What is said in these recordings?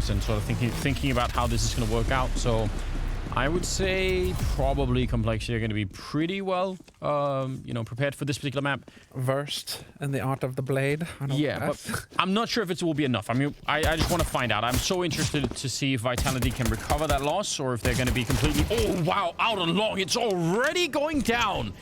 things and sort of thinking about how this is going to work out. So I would say probably Complexity are going to be pretty well, prepared for this particular map. Versed in the art of the blade. Yeah, but I'm not sure if it will be enough. I mean, I just want to find out. I'm so interested to see if Vitality can recover that loss or if they're going to be completely... Oh, wow, out and long. It's already going down.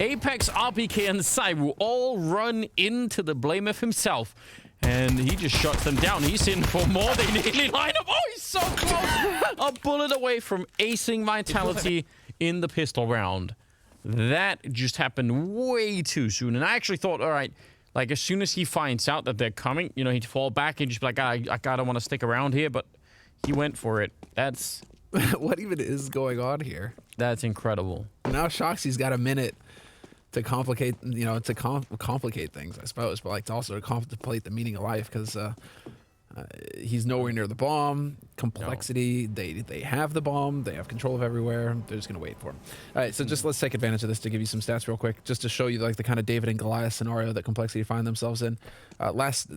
Apex, RPK, and Saiwu all run into the Blameff himself. And he just shuts them down. He's in for more. They nearly line up. Oh, he's so close. A bullet away from acing Vitality in the pistol round. That just happened way too soon. And I actually thought, all right, like as soon as he finds out that they're coming, he'd fall back and just be like, I don't want to stick around here. But he went for it. That's... What even is going on here? That's incredible. Now Shoxy's got a minute to complicate, complicate things, I suppose, but like to also contemplate the meaning of life, because he's nowhere near the bomb. Complexity, no. They have the bomb, they have control of everywhere. They're just gonna wait for him. All right, so just let's take advantage of this to give you some stats real quick, just to show you like the kind of David and Goliath scenario that Complexity find themselves in. Last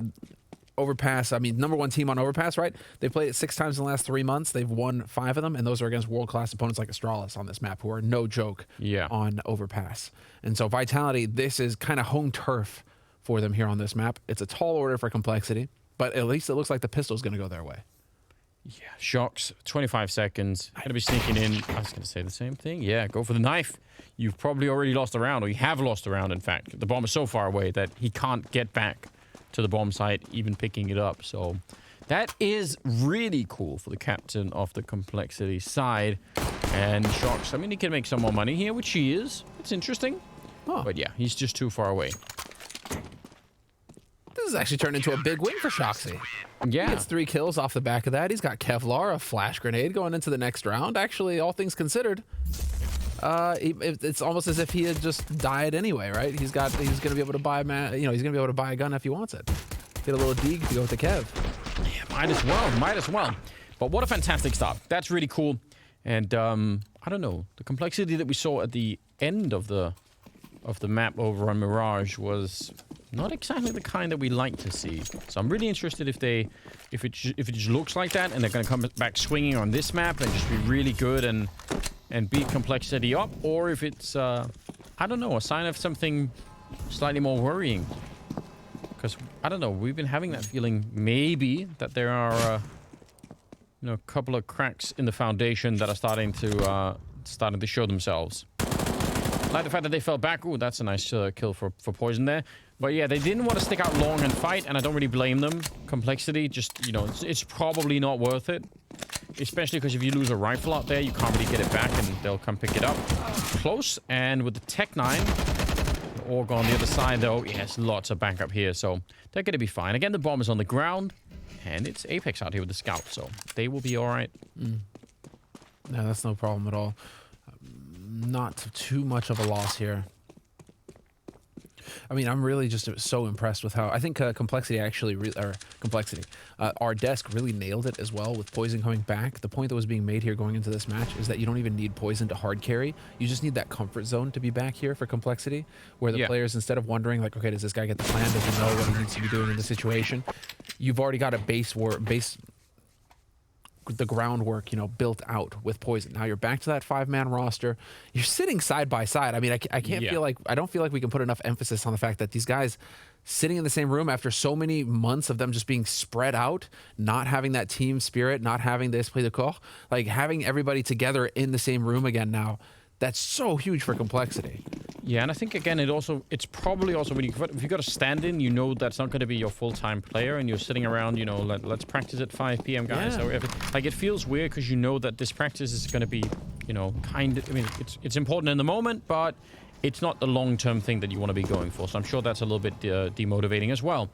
Overpass, I mean, #1 team on Overpass, right? They played it 6 times in the last 3 months. They've won 5 of them, and those are against world-class opponents like Astralis on this map, who are no joke on Overpass. And so Vitality, this is kind of home turf for them here on this map. It's a tall order for Complexity, but at least it looks like the pistol's going to go their way. Yeah, Shocks, 25 seconds. Going to be sneaking in. I was going to say the same thing. Yeah, go for the knife. You've probably already lost a round, or you have lost a round, in fact. The bomb is so far away that he can't get back to the bomb site, even picking it up. So that is really cool for the captain of the Complexity side. And Shocks, I mean, he can make some more money here, which he is. It's interesting. Huh. But yeah, he's just too far away. This has actually turned into a big win for Shoxy. Yeah. He gets 3 kills off the back of that. He's got Kevlar, a flash grenade going into the next round. Actually, all things considered, it's almost as if he had just died anyway, right? He's going to be able to buy he's going to be able to buy a gun if he wants it. Get a little dig to go with the Kev. Yeah, might as well. But what a fantastic start. That's really cool. And I don't know, the Complexity that we saw at the end of the map over on Mirage was not exactly the kind that we like to see. So I'm really interested if it just looks like that and they're going to come back swinging on this map and just be really good and beat Complexity up, or if it's I don't know, a sign of something slightly more worrying. Because I don't know, we've been having that feeling maybe that there are a couple of cracks in the foundation that are starting to show themselves. Like the fact that they fell back. Ooh, that's a nice kill for Poison there. But yeah, they didn't want to stick out long and fight, and I don't really blame them. Complexity, just, it's probably not worth it. Especially because if you lose a rifle out there, you can't really get it back, and they'll come pick it up. Close, and with the Tech 9, Org on the other side, though, yes, lots of backup here, so they're going to be fine. Again, the bomb is on the ground, and it's Apex out here with the scout, so they will be all right. No, that's no problem at all. Not too much of a loss here. I mean, I'm really just so impressed with how I think Complexity actually, our desk really nailed it as well with Poison coming back. The point that was being made here going into this match is that you don't even need Poison to hard carry. You just need that comfort zone to be back here for Complexity, where the players, instead of wondering like, okay, does this guy get the plan? Does he know what he needs to be doing in the situation? You've already got a the groundwork, built out with Poison. Now you're back to that 5-man roster. You're sitting side by side. I mean, I don't feel like we can put enough emphasis on the fact that these guys sitting in the same room after so many months of them just being spread out, not having that team spirit, not having the esprit de corps, like having everybody together in the same room again now. That's so huge for Complexity. Yeah, and I think, again, it's probably also when if you got a stand-in, that's not going to be your full-time player, and you're sitting around, let's practice at 5 p.m., guys. Yeah. Or like, it feels weird because you know that this practice is going to be, it's important in the moment, but it's not the long-term thing that you want to be going for. So I'm sure that's a little bit demotivating as well.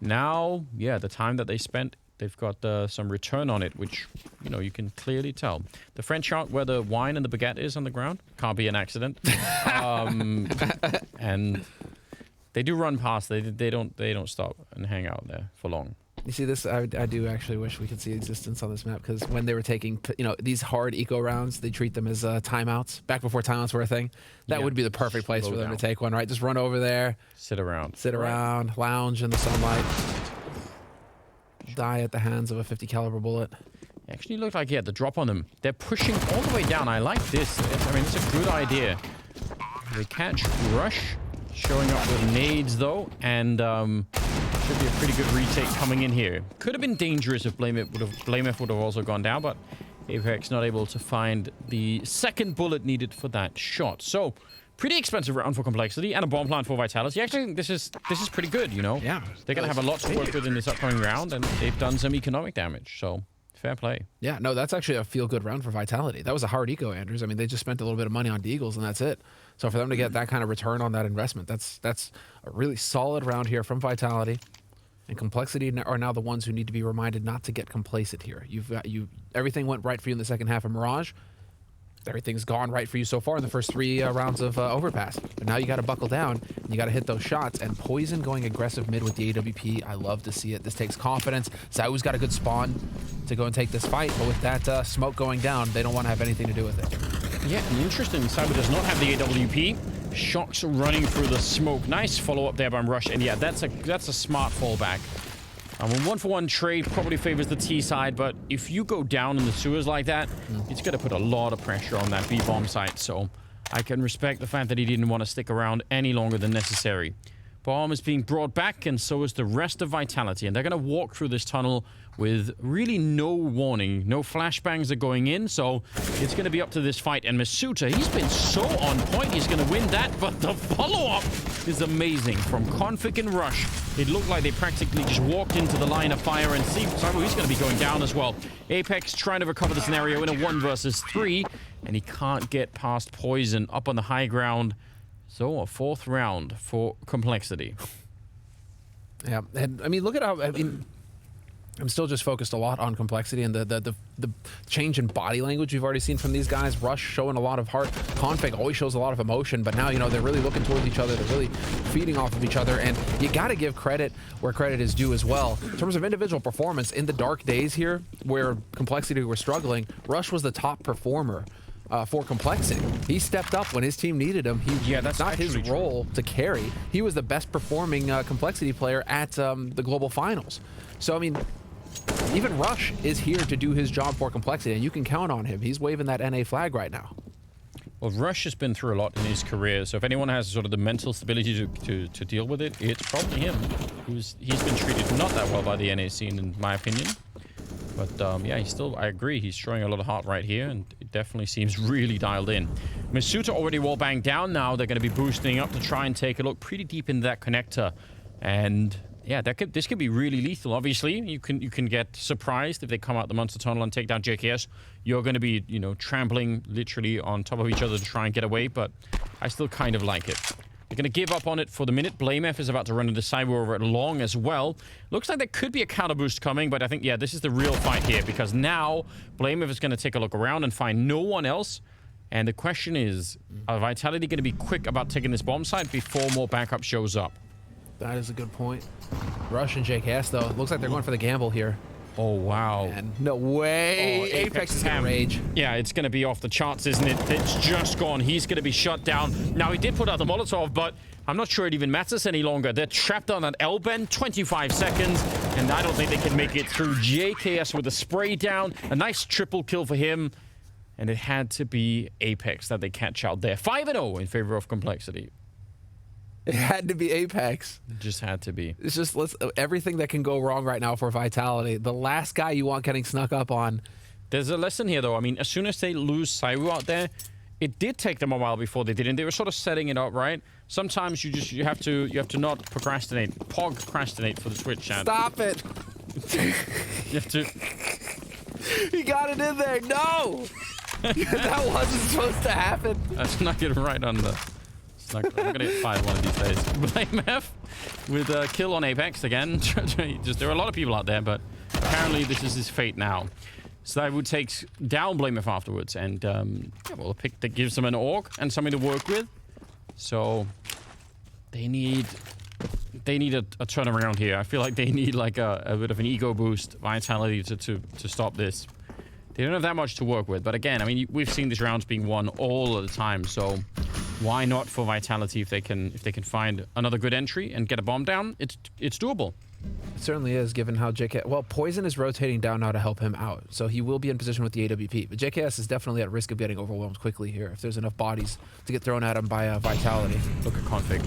Now, yeah, the time that they spent, they've got some return on it, which, you can clearly tell. The French chart where the wine and the baguette is on the ground can't be an accident. And they do run past. They don't stop and hang out there for long. You see this? I do actually wish we could see existence on this map, because when they were taking, these hard eco rounds, they treat them as timeouts. Back before timeouts were a thing, that would be the perfect place for them to take one, right? Just run over there, sit around, lounge in the sunlight. die at the hands of a 50 caliber bullet. Actually looked like he had the drop on them. They're pushing all the way down. I like this. I mean, it's a good idea. They catch Rush. Showing up with nades, though. And should be a pretty good retake coming in here. Could have been dangerous if Blamef would have also gone down, but Apex not able to find the second bullet needed for that shot. So, pretty expensive round for Complexity and a bomb plant for Vitality. Actually, I think this is pretty good, you know? Yeah. They're going to have a lot to work with in this upcoming round, and they've done some economic damage, so fair play. Yeah, no, that's actually a feel-good round for Vitality. That was a hard eco, Andrews. I mean, they just spent a little bit of money on Deagles, and that's it. So for them to get that kind of return on that investment, that's a really solid round here from Vitality. And Complexity are now the ones who need to be reminded not to get complacent here. Everything went right for you in the second half of Mirage. Everything's gone right for you so far in the first 3 rounds of Overpass. But now you got to buckle down. And you got to hit those shots. And Poison going aggressive mid with the AWP. I love to see it. This takes confidence. Zau's got a good spawn to go and take this fight. But with that smoke going down, they don't want to have anything to do with it. Yeah, interesting. Cyber does not have the AWP. Shocks running through the smoke. Nice follow-up there by Rush. And yeah, that's a smart fallback. A 1-for-1 trade probably favors the T side, but if you go down in the sewers like that, it's going to put a lot of pressure on that B-bomb site. So I can respect the fact that he didn't want to stick around any longer than necessary. Bomb is being brought back, and so is the rest of Vitality. And they're going to walk through this tunnel with really no warning. No flashbangs are going in, so it's going to be up to this fight. And Masuta, he's been so on point. He's going to win that, but the follow-up is amazing. From Config and Rush, it looked like they practically just walked into the line of fire, and see, he's going to be going down as well. Apex trying to recover the scenario in a 1 versus 3, and he can't get past Poison up on the high ground. So a 4th round for Complexity. Yeah, and I mean, look at how, I mean, I'm still just focused a lot on Complexity and the change in body language we've already seen from these guys. Rush showing a lot of heart. Config always shows a lot of emotion, but now, you know, they're really looking towards each other. They're really feeding off of each other, and you got to give credit where credit is due as well. In terms of individual performance, in the dark days here, where Complexity were struggling, Rush was the top performer. For Complexity. He stepped up when his team needed him. That's not his role to carry. He was the best performing Complexity player at the Global Finals. So, I mean, even Rush is here to do his job for Complexity, and you can count on him. He's waving that NA flag right now. Well, Rush has been through a lot in his career, so if anyone has sort of the mental stability to deal with it, it's probably him. He's been treated not that well by the NA scene, in my opinion. But yeah, I agree, he's showing a lot of heart right here, and it definitely seems really dialed in. Masuta already wall banged down. Now they're going to be boosting up to try and take a look pretty deep into that connector. And yeah, this could be really lethal. Obviously, you can get surprised if they come out the monster tunnel and take down JKS. You're going to be, you know, trampling literally on top of each other to try and get away, but I still kind of like it. They're going to give up on it for the minute. Blamef is about to run into Cyber over at long as well. Looks like there could be a counter boost coming, but I think, yeah, this is the real fight here, because now Blamef is going to take a look around and find no one else. And the question is, are Vitality going to be quick about taking this bomb site before more backup shows up? That is a good point. Rush and JKS, though, looks like they're going for the gamble here. Oh, wow. And no way. Oh, Apex is going to rage. Yeah, it's going to be off the charts, isn't it? It's just gone. He's going to be shut down. Now, he did put out the Molotov, but I'm not sure it even matters any longer. They're trapped on that L-bend, 25 seconds, and I don't think they can make it through. JKS with a spray down. A nice triple kill for him. And it had to be Apex that they catch out there. 5-0 in favor of Complexity. It had to be Apex. It just had to be. It's just everything that can go wrong right now for Vitality. The last guy you want getting snuck up on. There's a lesson here, though. I mean, as soon as they lose Sairu out there, it did take them a while before they did, and they were sort of setting it up, right? Sometimes you have to not procrastinate. Procrastinate for the Twitch chat. Stop it! You have to. He got it in there. No, that wasn't supposed to happen. I snuck it right on the. We're gonna get fired one of these days. Blamef with a kill on Apex again. Just there are a lot of people out there, but apparently this is his fate now. So that would take down Blamef afterwards, and yeah, well, a pick that gives them an orc and something to work with. So they need a turnaround here. I feel like they need like a bit of an ego boost, Vitality to stop this. They don't have that much to work with, but again, I mean, we've seen these rounds being won all of the time, so why not for Vitality if they can find another good entry and get a bomb down? It's doable. It certainly is, given how JK... Well, Poison is rotating down now to help him out, so he will be in position with the AWP. But JKS is definitely at risk of getting overwhelmed quickly here if there's enough bodies to get thrown at him by Vitality. Look at Config.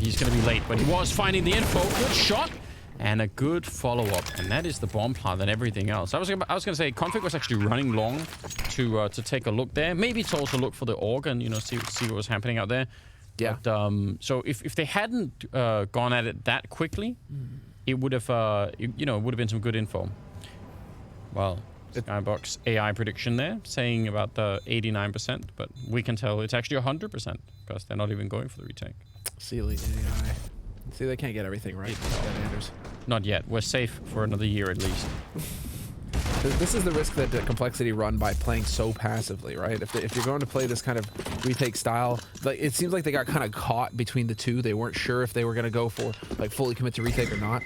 He's going to be late, but he was finding the info. Good shot and a good follow-up. And that is the bomb plant and everything else. I was going to say Config was actually running long to take a look there. Maybe to also look for the org and, you know, see what was happening out there. Yeah. But, so if they hadn't gone at it that quickly, it would have, you know, it would have been some good info. Well, Skybox AI prediction there saying about the 89%, but we can tell it's actually 100% because they're not even going for the retake. Sealy AI. See, they can't get everything right. Anders. Not yet. We're safe for another year at least. This is the risk that Complexity run by playing so passively, right? If you're going to play this kind of retake style, like it seems like they got kind of caught between the two. They weren't sure if they were going to go for like fully commit to retake or not.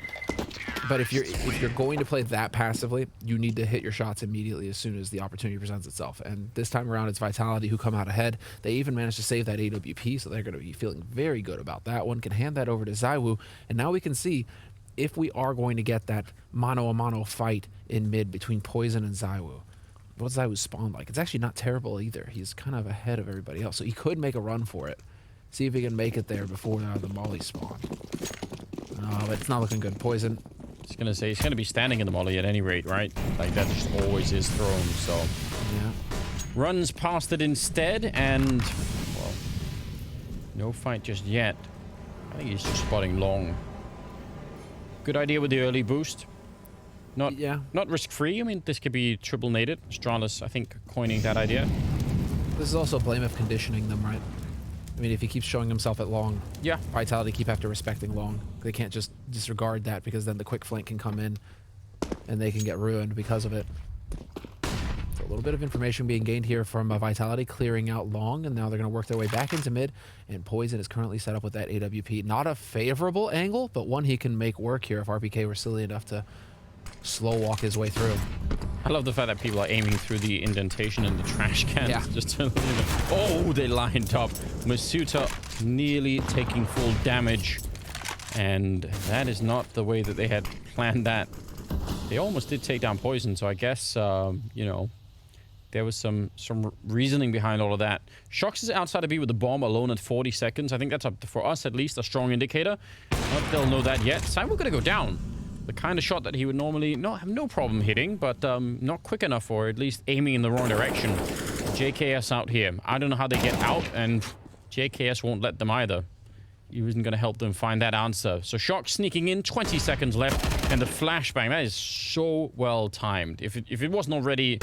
But if you're going to play that passively, you need to hit your shots immediately as soon as the opportunity presents itself. And this time around, it's Vitality who come out ahead. They even managed to save that AWP, so they're going to be feeling very good about that one. Can hand that over to Zywoo, and now we can see if we are going to get that mano-a-mano fight in mid between Poison and Zywoo. What's Zywoo's spawn like? It's actually not terrible either. He's kind of ahead of everybody else, so he could make a run for it. See if he can make it there before the molly spawn. But it's not looking good. Poison. I was going to say, he's going to be standing in the molly at any rate, right? Like, that just always is thrown, so... Yeah. Runs past it instead, and... Well, no fight just yet. I think he's just spotting long. Good idea with the early boost. Not risk-free. I mean, this could be triple naded. Stralis, I think, coining that idea. This is also blame of conditioning them, right? I mean, if he keeps showing himself at long, yeah, Vitality keep after respecting long. They can't just disregard that because then the quick flank can come in and they can get ruined because of it. So a little bit of information being gained here from Vitality clearing out long, and now they're going to work their way back into mid, and Poison is currently set up with that AWP. Not a favorable angle, but one he can make work here if RPK were silly enough to slow walk his way through. I love the fact that people are aiming through the indentation in the trash can. Yeah. Just to, oh, they lined up. Masuta nearly taking full damage. And that is not the way that they had planned that. They almost did take down Poison, so I guess, you know, there was some reasoning behind all of that. Shox is outside of B with the bomb alone at 40 seconds. I think that's, for us at least, a strong indicator. Not that they'll know that yet. Simon going to go down. The kind of shot that he would normally have no problem hitting, but not quick enough, or at least aiming in the wrong direction. JKS out here. I don't know how they get out, and JKS won't let them either. He isn't going to help them find that answer. So Shock sneaking in, 20 seconds left, and the flashbang, that is so well timed. If it wasn't already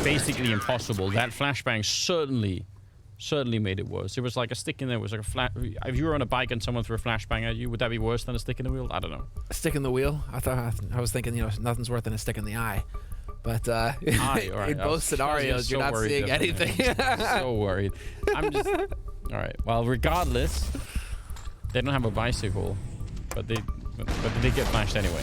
basically impossible, that flashbang certainly made it worse. It was like a stick in there. It was like a flat. If you were on a bike and someone threw a flashbang at you, would that be worse than a stick in the wheel? I don't know. A stick in the wheel? I was thinking, you know, nothing's worse than a stick in the eye. But in both scenarios, you're not seeing anything. So worried. I'm just... All right. Well, regardless, they don't have a bicycle, but they get flashed anyway.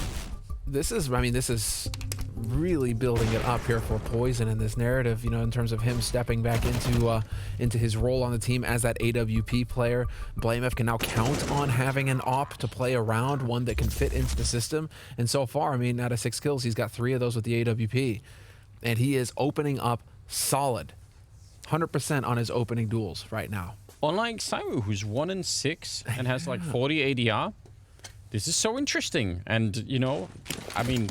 This is really building it up here for Poison in this narrative, you know, in terms of him stepping back into his role on the team as that AWP player. BlameF can now count on having an op to play around, one that can fit into the system. And so far, I mean, out of 6 kills, he's got 3 of those with the AWP. And he is opening up solid. 100% on his opening duels right now. Unlike Saimu, who's 1-6 and has like 40 ADR, this is so interesting. And, you know, I mean...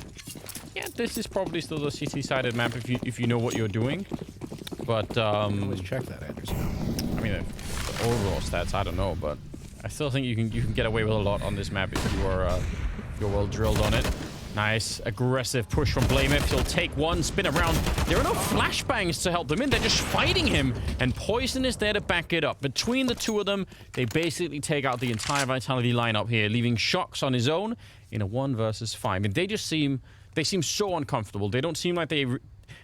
Yeah, this is probably still a CT-sided map if you know what you're doing, but always check that, Anderson. I mean, the overall stats, I don't know, but I still think you can get away with a lot on this map if you're well drilled on it. Nice aggressive push from BlameF. He'll take one, spin around. There are no flashbangs to help them in. They're just fighting him, and Poison is there to back it up. Between the two of them, they basically take out the entire Vitality lineup here, leaving Shox on his own in a 1 versus 5. I mean, they seem so uncomfortable. They don't seem like they...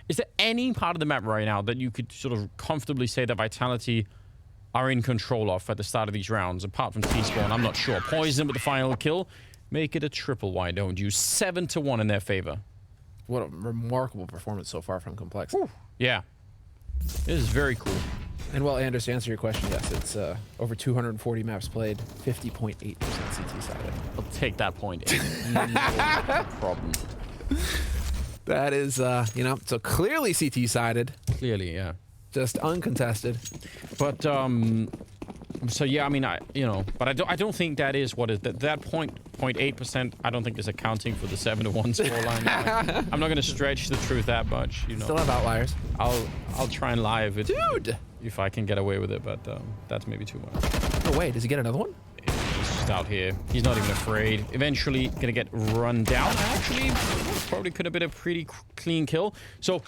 Is there any part of the map right now that you could sort of comfortably say that Vitality are in control of at the start of these rounds, apart from T-Spawn? I'm not sure. Poison with the final kill. Make it a triple, why don't you? 7-1 in their favor. What a remarkable performance so far from Complex. Whew. Yeah. This is very cool. And well, Anders, to answer your question, yes, it's over 240 maps played, 50.8% CT sided. I'll take that point. No problem. That is, you know, so clearly CT sided, Clearly, yeah. just uncontested. But so yeah, I mean, but I don't think that is what is that 0.8%. I don't think is accounting for the 7-1 scoreline. I'm not going to stretch the truth that much. You know, Still have outliers. I'll try and live it, Dude! if I can get away with it. But that's maybe too much. No way, does he get another one? He's just out here. He's not even afraid. Eventually gonna get run down. Actually, probably could have been a pretty clean kill. So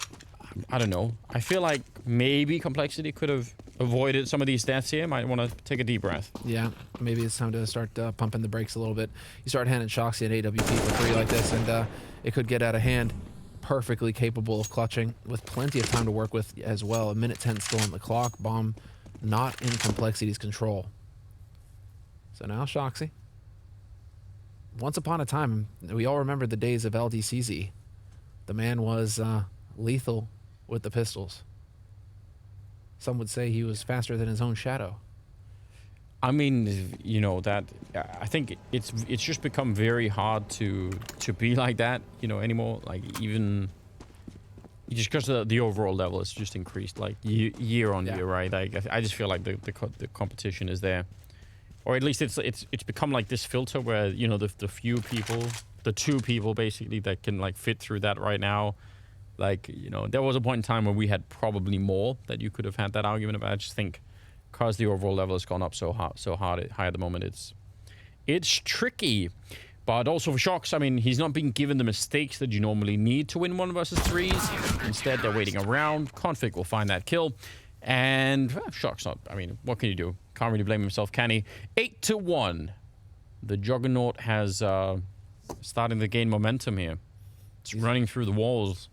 I don't know. I feel like maybe Complexity could have avoided some of these deaths here. Might want to take a deep breath. Yeah, maybe it's time to start pumping the brakes a little bit. You start handing Shoxy an AWP for free like this, and it could get out of hand. Perfectly capable of clutching, with plenty of time to work with as well. 1:10 still on the clock. Bomb not in Complexity's control. So now Shoxy. Once upon a time, we all remember the days of LDCZ. The man was lethal with the pistols. Some would say he was faster than his own shadow. I mean, you know, that I think it's just become very hard to be like that, you know, anymore. Like even just because the overall level has just increased like year on year, right? Like I just feel like the competition is there, or at least it's become like this filter where, you know, the few people, the 2 people basically that can like fit through that right now. Like, you know, there was a point in time where we had probably more that you could have had that argument about. I just think because the overall level has gone up so high at the moment, it's tricky. But also for Shox, I mean, he's not being given the mistakes that you normally need to win 1 versus 3s. Instead, they're waiting around. Config will find that kill. And Shox, not, I mean, what can you do? Can't really blame himself, can he? 8-1. The Juggernaut has starting to gain momentum here. It's running through the walls.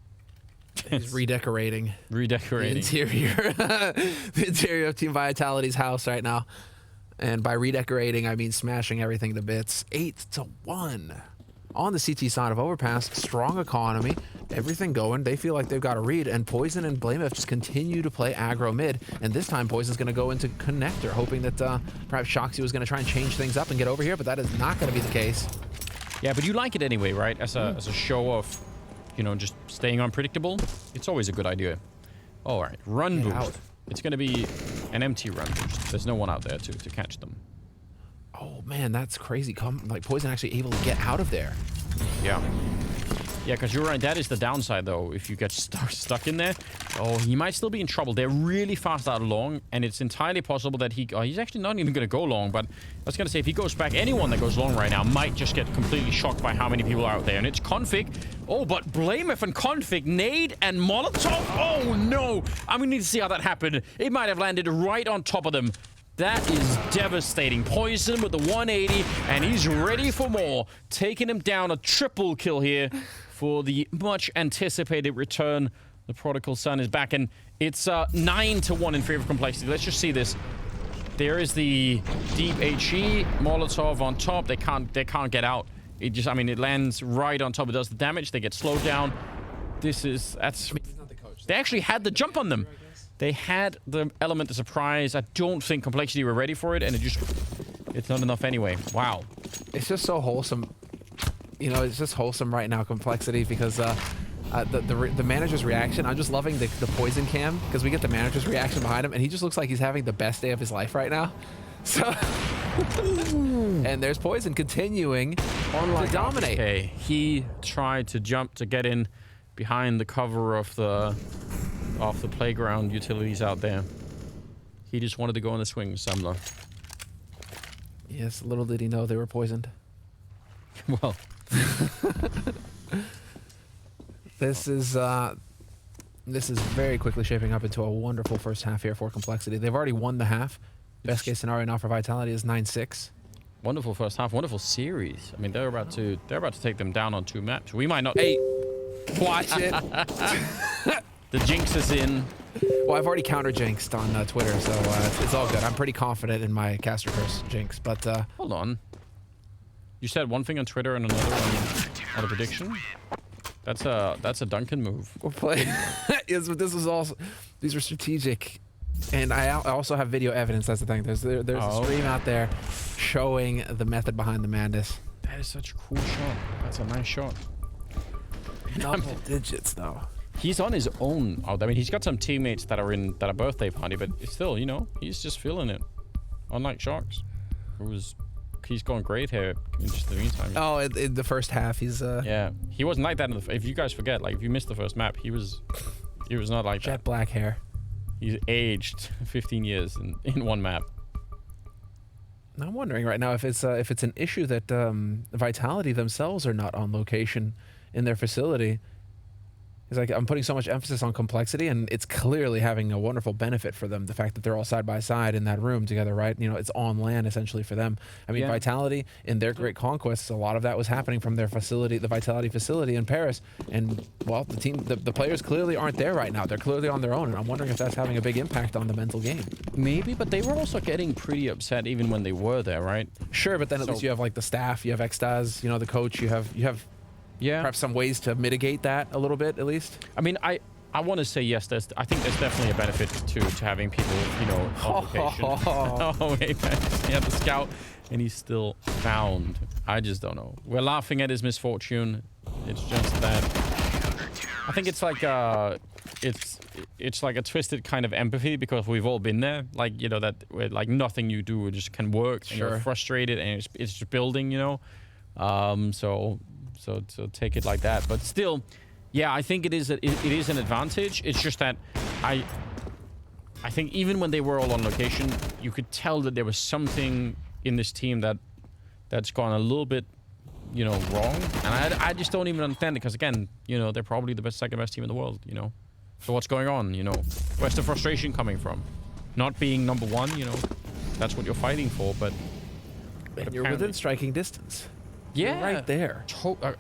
He's redecorating. Redecorating. The interior of Team Vitality's house right now. And by redecorating, I mean smashing everything to bits. 8-1. On the CT side of Overpass, strong economy, everything going. They feel like they've got a read, and Poison and Blamef just continue to play aggro mid. And this time, Poison's going to go into Connector, hoping that perhaps Shoxy was going to try and change things up and get over here, but that is not going to be the case. Yeah, but you like it anyway, right? As a show of, you know, just staying unpredictable. It's always a good idea. All right, run boost. Out. It's going to be an empty run boost. There's no one out there to catch them. Oh man, that's crazy. Like Poison actually able to get out of there. Yeah. Yeah, because you're right. That is the downside, though. If you get stuck in there, oh, he might still be in trouble. They're really fast out long, and it's entirely possible that he's actually not even going to go long. But I was going to say, if he goes back, anyone that goes long right now might just get completely shocked by how many people are out there. And it's Config. Oh, but Blamef and Config, nade and Molotov. Oh, no. I'm going to need to see how that happened. It might have landed right on top of them. That is devastating. Poison with the 180, and he's ready for more. Taking him down, a triple kill here for the much anticipated return. The prodigal son is back, and it's 9-1 in favor of Complexity. Let's just see this. There is the deep HE Molotov on top. They can't get out. It just, I mean, it lands right on top. It does the damage. They get slowed down. That's. They actually had the jump on them. They had the element of surprise. I don't think Complexity were ready for it, and it's not enough anyway. Wow. It's just so wholesome. You know, it's just wholesome right now, Complexity, because the manager's reaction, I'm just loving the Poison cam, because we get the manager's reaction behind him, and he just looks like he's having the best day of his life right now. So, and there's Poison continuing to dominate. Okay, he tried to jump to get in behind the cover of the playground utilities out there. He just wanted to go on the swing, Samler. Yes, little did he know they were poisoned. Well, this is very quickly shaping up into a wonderful first half here for Complexity. They've already won the half. Best case scenario now for Vitality is 9-6. wonderful first half, wonderful series. I mean, they're about to take them down on 2 maps. We might not. Hey, watch it. The jinx is in. Well, I've already counter-jinxed on Twitter, so it's all good. I'm pretty confident in my caster curse jinx, but... Hold on. You said one thing on Twitter and another on a prediction? That's a Duncan move. We're playing. This was also. These were strategic, and I also have video evidence. That's the thing. There's a stream out there showing the method behind the madness. That is such a cool shot. That's a nice shot. Double digits though. He's on his own. I mean, he's got some teammates that are birthday party, but still, you know, he's just feeling it. Unlike Sharks, he's going great here in just the meantime. Oh, in the first half, he's yeah, he wasn't like that. If you guys forget, like if you missed the first map, he was not like jet that. black hair. He's aged 15 years in one map. I'm wondering right now if it's an issue that Vitality themselves are not on location in their facility. It's like I'm putting so much emphasis on complexity, and it's clearly having a wonderful benefit for them. The fact that they're all side by side in that room together, right? You know, it's on land essentially for them. I mean, Vitality in their great conquests, a lot of that was happening from their facility, the Vitality facility in Paris. And well, the players clearly aren't there right now. They're clearly on their own, and I'm wondering if that's having a big impact on the mental game. Maybe, but they were also getting pretty upset even when they were there, right? Sure, but then at least you have like the staff, you have Extaz, you know, the coach, you have. Yeah. Perhaps some ways to mitigate that a little bit, at least. I mean, I want to say yes. I think there's definitely a benefit to having people, you know, on location. Oh, Apex. He had the scout, and he's still found. I just don't know. We're laughing at his misfortune. It's just that I think it's like it's like a twisted kind of empathy because we've all been there. Like, you know, that like nothing you do just can work, and you're frustrated, and it's just building, you know. So take it like that, but still, yeah, I think it is an advantage. It's just that I think even when they were all on location, you could tell that there was something in this team that's gone a little bit, you know, wrong, and I just don't even understand it because again, you know, they're probably the second best team in the world, you know. So what's going on, you know? Where's the frustration coming from? Not being number one, you know, that's what you're fighting for, but you're within striking distance. Yeah, you're right there.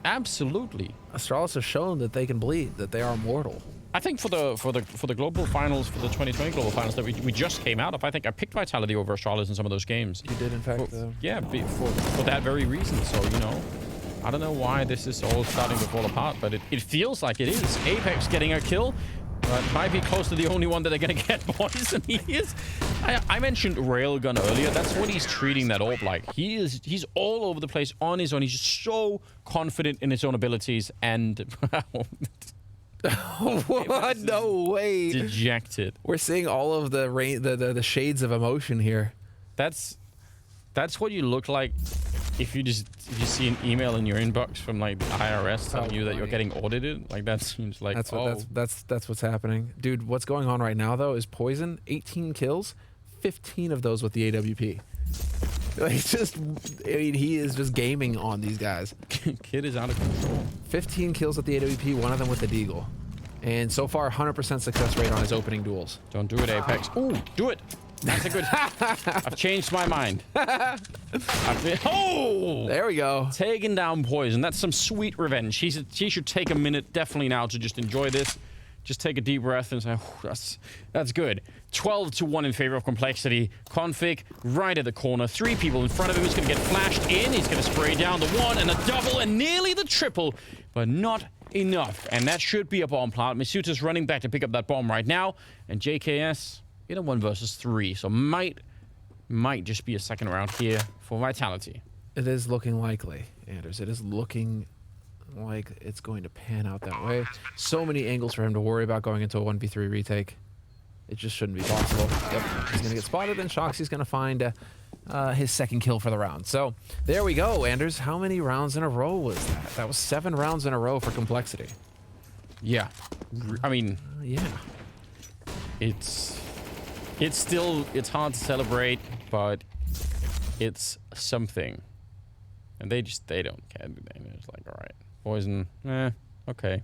Absolutely. Astralis has shown that they can bleed, that they are mortal. I think for the global finals, for the 2020 global finals that we just came out of, I think I picked Vitality over Astralis in some of those games. You did, in fact. Yeah, for that very reason. So, you know, I don't know why this is all starting to fall apart, but it feels like it is. Apex getting a kill. Might be close to the only one that they're going to get, boys, and he is. I mentioned Railgun earlier. That's what he's treating that orb like. He's all over the place on his own. He's just so confident in his own abilities, and what? No way. Dejected. We're seeing all of the shades of emotion here. That's what you look like if you see an email in your inbox from like the IRS telling you that you're getting audited. Like that seems like that's what's happening, dude. What's going on right now though is Poison 18 kills, 15 of those with the AWP. Like, he is just gaming on these guys. Kid is out of control. 15 kills with the AWP, one of them with the Deagle, and so far 100% success rate on his opening duels. Don't do it, Apex. Ooh, do it. That's a good. I've changed my mind. Oh! There we go. Taking down Poison. That's some sweet revenge. She should take a minute, definitely now, to just enjoy this. Just take a deep breath and say, that's good. 12-1 in favor of Complexity. Config right at the corner. 3 people in front of him. He's going to get flashed in. He's going to spray down the 1 and a double and nearly the triple, but not enough. And that should be a bomb plant. Misuta's running back to pick up that bomb right now. And JKS in a 1 versus 3. So might just be a second round here for Vitality. It is looking likely, Anders. It is looking like it's going to pan out that way. So many angles for him to worry about going into a 1v3 retake. It just shouldn't be possible. Yep, he's going to get spotted, and Shoxy's going to find his second kill for the round. So there we go, Anders. How many rounds in a row was that? That was 7 rounds in a row for Complexity. Yeah. I mean, yeah. It's hard to celebrate, but it's something. And they don't care. They're just like, all right. Poison, okay.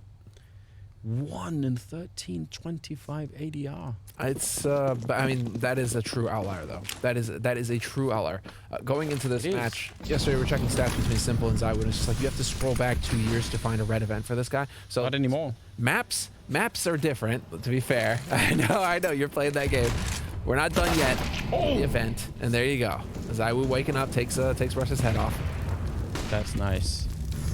1 in 13, 25 ADR. It's, I mean, that is a true outlier, though. That is a true outlier. Going into this match, yesterday we were checking stats between Simple and Zywoo, and it's just like you have to scroll back 2 years to find a red event for this guy. So not anymore. Maps are different, to be fair. I know, you're playing that game. We're not done yet. Oh. The event, and there you go. Zywoo waking up takes Rush's head off. That's nice.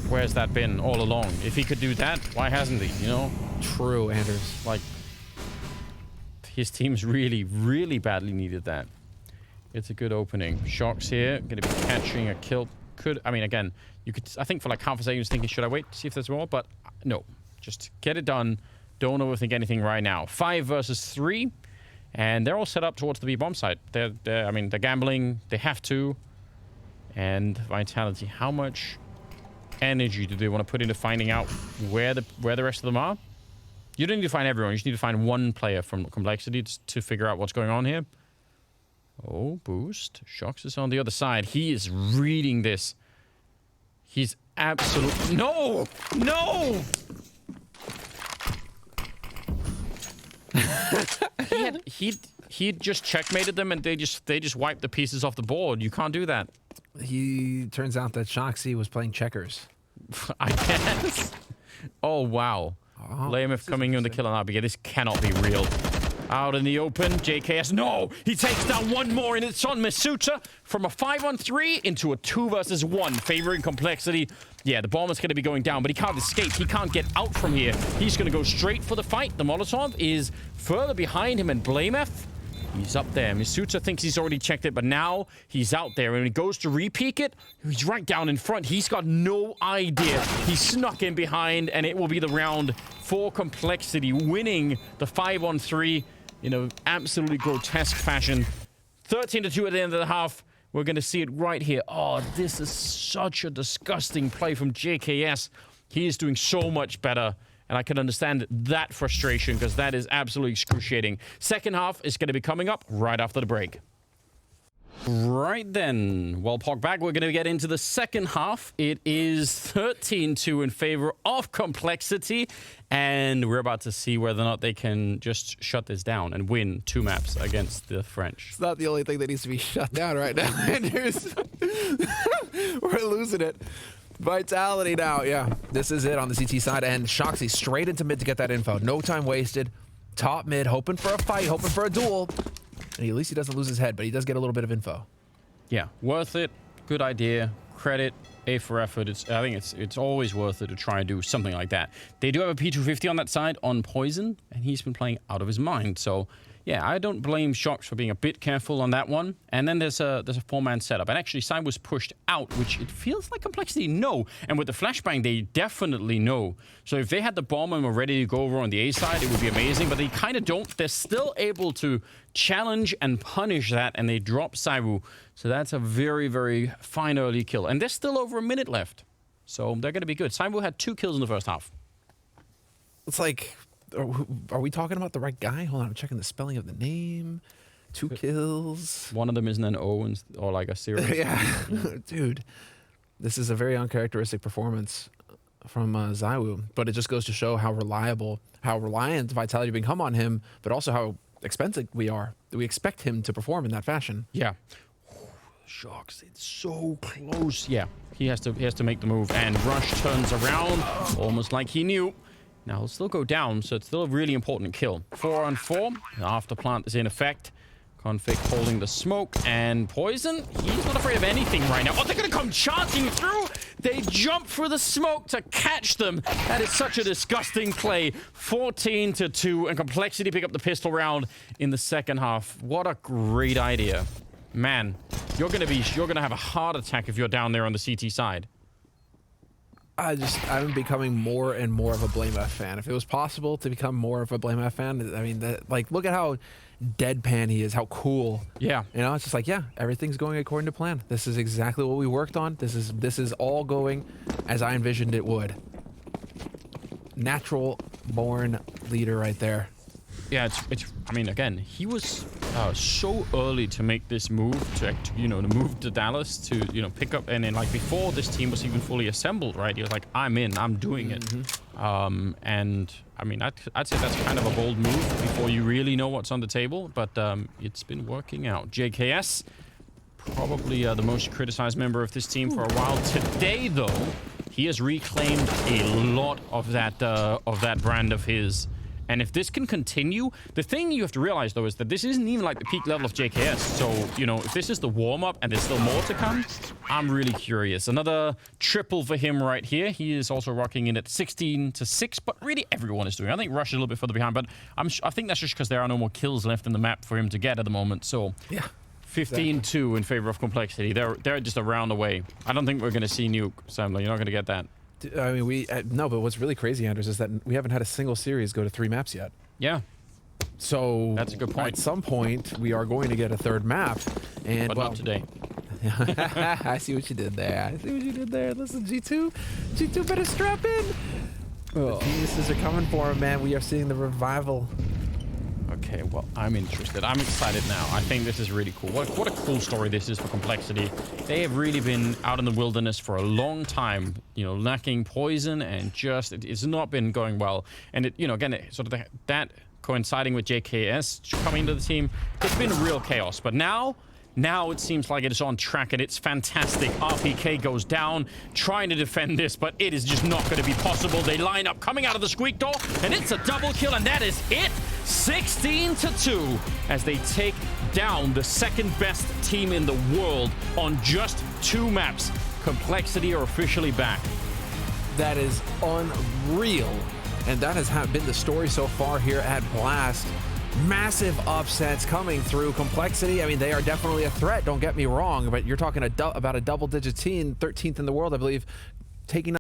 where's that been all along? If he could do that, why hasn't he, you know? True, Anders. Like, his team's really, really badly needed that. It's a good opening. Shock's here. Going to be catching a kill. I mean, again, you could... I think for like half a second, he was thinking, should I wait to see if there's more? But no. Just get it done. Don't overthink anything right now. 5 versus 3. And they're all set up towards the B-bomb site. I mean, they're gambling. They have to. And Vitality. How much energy do they want to put into finding out where the rest of them are? You don't need to find everyone. You just need to find one player from Complexity to figure out what's going on here. Oh, boost. Shox is on the other side. He is reading this. He's absolutely... No! No! he just checkmated them and they just wiped the pieces off the board. You can't do that. He turns out that Shoxy was playing checkers. I guess. Oh, wow. Lameth coming in the kill on RBG. This cannot be real. Out in the open, JKS. No! He takes down one more, and it's on Masuta from a 5-on-3 into a 2 versus 1, favoring Complexity. Yeah, the bomb is going to be going down, but he can't escape. He can't get out from here. He's going to go straight for the fight. The Molotov is further behind him, and Blameth, he's up there. Masuta thinks he's already checked it, but now he's out there. And when he goes to re-peek it, he's right down in front. He's got no idea. He snuck in behind, and it will be the round for Complexity, winning the 5-on-3 in an absolutely grotesque fashion. 13-2 at the end of the half. We're going to see it right here. Oh, this is such a disgusting play from JKS. He is doing so much better. And I can understand that frustration because that is absolutely excruciating. Second half is going to be coming up right after the break. Right then, well, Pog back, we're going to get into the second half. It is 13-2 in favor of Complexity, and we're about to see whether or not they can just shut this down and win 2 maps against the French. It's not the only thing that needs to be shut down right now, Anders. We're losing it. Vitality now, yeah. This is it on the CT side, and Shoxy straight into mid to get that info. No time wasted. Top mid, hoping for a fight, hoping for a duel. And at least he doesn't lose his head, but he does get a little bit of info. Yeah, worth it. Good idea. Credit. A for effort. I think it's always worth it to try and do something like that. They do have a P250 on that side on Poison, and he's been playing out of his mind. So, yeah, I don't blame Shox for being a bit careful on that one. And then there's a 4-man setup. And actually, Side was pushed out, which it feels like Complexity know. And with the flashbang, they definitely know. So if they had the bomb and were ready to go over on the A side, it would be amazing. But they kind of don't. They're still able to challenge and punish that, and they drop Saiwu. So that's a very, very fine early kill. And there's still over a minute left. So they're going to be good. Saiwu had 2 kills in the first half. It's like... Are we talking about the right guy? Hold on, I'm checking the spelling of the name. 2 kills. One of them isn't an O or like a 0. Yeah. Dude, this is a very uncharacteristic performance from Zaiwu, but it just goes to show how reliant Vitality become on him, but also how expensive we are. We expect him to perform in that fashion. Yeah. Shox, it's so close. Yeah, he has to make the move, and Rush turns around, almost like he knew. Now, he'll still go down, so it's still a really important kill. 4-on-4. After plant is in effect. Config holding the smoke, and Poison, he's not afraid of anything right now. Oh, they're going to come charging through! They jump through the smoke to catch them. That is such a disgusting play. 14-2, and Complexity pick up the pistol round in the second half. What a great idea. Man, you're going to have a heart attack if you're down there on the CT side. I'm becoming more and more of a Blameth fan. If it was possible to become more of a Blameth fan, I mean, look at how deadpan he is, how cool. Yeah. You know, it's just like, yeah, everything's going according to plan. This is exactly what we worked on. This is all going as I envisioned it would. Natural born leader right there. Yeah, I mean, again, he was so early to make this move, to move to Dallas, to, pick up, and then, like, before this team was even fully assembled, right? He was like, I'm in, I'm doing it. And, I mean, I'd say that's kind of a bold move before you really know what's on the table, but it's been working out. JKS, probably the most criticized member of this team for a while. Today, though, he has reclaimed a lot of that brand of his. And if this can continue, the thing you have to realize, though, is that this isn't even like the peak level of JKS. So, you know, if this is the warm-up and there's still more to come, I'm really curious. Another triple for him right here. He is also rocking in at 16-6, but really everyone is doing. I think Rush is a little bit further behind, but I think that's just because there are no more kills left in the map for him to get at the moment. So, yeah. 15-2 in favor of Complexity. They're just a round away. I don't think we're going to see Nuke, Samler. You're not going to get that. I mean, no, but what's really crazy, Anders, is that we haven't had a single series go to 3 maps yet. Yeah. So that's a good point. At some point, we are going to get a 3rd map, and but not today. I see what you did there. Listen, G2 better strap in. The geniuses are coming for him, man. We are seeing the revival. Okay, well, I'm interested. I'm excited now. I think this is really cool. What a cool story this is for Complexity. They have really been out in the wilderness for a long time, you know, lacking poison, and just it's not been going well. And it, you know, again, sort of that coinciding with JKS coming to the team, it's been real chaos. But now it seems like it is on track, and it's fantastic. RPK goes down, trying to defend this, but it is just not going to be possible. They line up coming out of the squeak door, and it's a double kill, and that is it. 16-2 as they take down the 2nd best team in the world on just 2 maps. Complexity are officially back. That is unreal, and that has been the story so far here at Blast. Massive upsets coming through. Complexity, I mean, they are definitely a threat, don't get me wrong, but you're talking about a double-digit team, 13th in the world, I believe, taking